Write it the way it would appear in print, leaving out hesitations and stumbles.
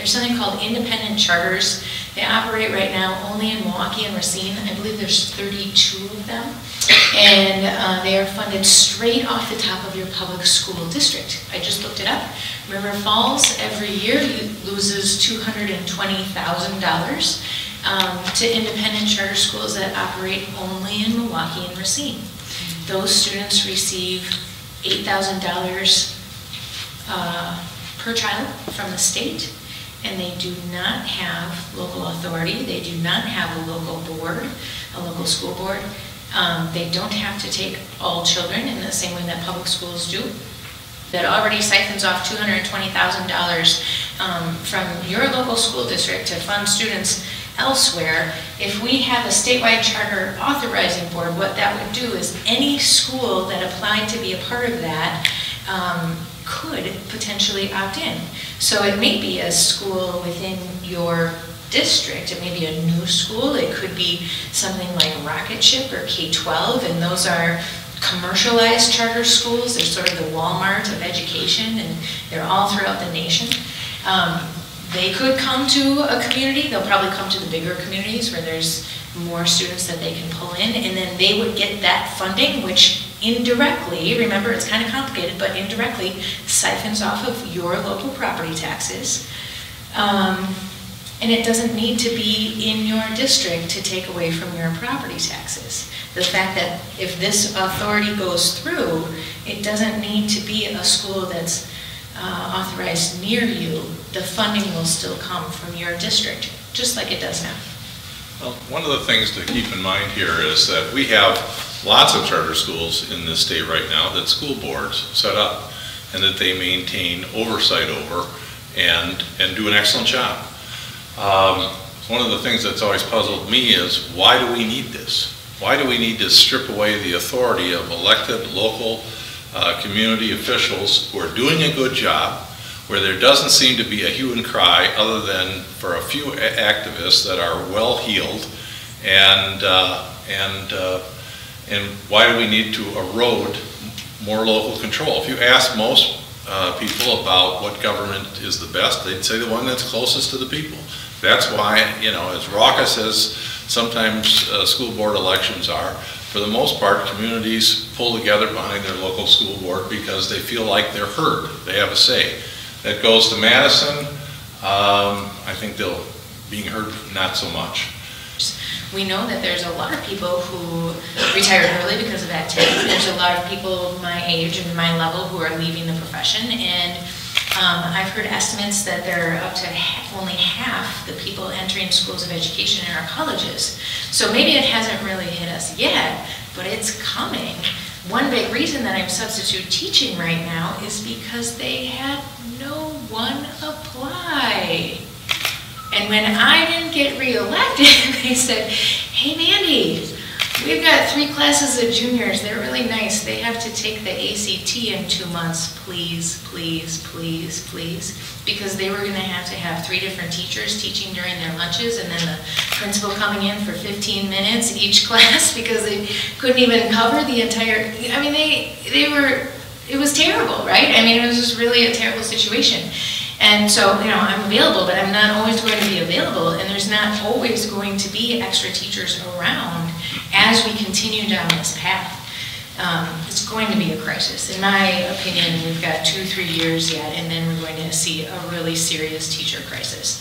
There's something called independent charters. They operate right now only in Milwaukee and Racine. I believe there's 32 of them. And they are funded straight off the top of your public school district. I just looked it up. River Falls every year loses $220,000 to independent charter schools that operate only in Milwaukee and Racine. Those students receive $8,000 per child from the state, and they do not have local authority. They do not have a local board, a local school board. They don't have to take all children in the same way that public schools do. That already siphons off $220,000 from your local school district to fund students elsewhere. If we have a statewide charter authorizing board, what that would do is any school that applied to be a part of that could potentially opt in. So it may be a school within your district. It may be a new school. It could be something like Rocket Ship or K-12, and those are commercialized charter schools. They're sort of the Walmart of education, and they're all throughout the nation. They could come to a community. They'll probably come to the bigger communities where there's more students that they can pull in, and then they would get that funding, which indirectly, remember it's kind of complicated, but indirectly siphons off of your local property taxes. And it doesn't need to be in your district to take away from your property taxes. The fact that if this authority goes through, it doesn't need to be a school that's authorized near you. The funding will still come from your district, just like it does now. Well, one of the things to keep in mind here is that we have lots of charter schools in this state right now that school boards set up and that they maintain oversight over and do an excellent job. One of the things that's always puzzled me is, why do we need this? Why do we need to strip away the authority of elected local community officials who are doing a good job, where there doesn't seem to be a hue and cry other than for a few activists that are well-heeled, and why do we need to erode more local control? If you ask most people about what government is the best, they'd say the one that's closest to the people. That's why, you know, as raucous as sometimes school board elections are, for the most part, communities pull together behind their local school board because they feel like they're heard. They have a say. That goes to Madison. I think they'll being heard not so much. We know that there's a lot of people who retired early because of active. There's a lot of people my age and my level who are leaving the profession, and I've heard estimates that there are up to only half the people entering schools of education in our colleges. So maybe it hasn't really hit us yet, but it's coming. One big reason that I'm substitute teaching right now is because they had no one apply. And when I didn't get re-elected, they said, hey Mandy, we've got 3 classes of juniors. They're really nice. They have to take the ACT in 2 months. Please, please, please, please. Because they were going to have 3 different teachers teaching during their lunches, and then the principal coming in for 15 minutes each class because they couldn't even cover the entire, I mean, it was terrible, right? I mean, it was just really a terrible situation. And so, you know, I'm available, but I'm not always going to be available, and there's not always going to be extra teachers around as we continue down this path. It's going to be a crisis. In my opinion, we've got 2-3 years yet, and then we're going to see a really serious teacher crisis.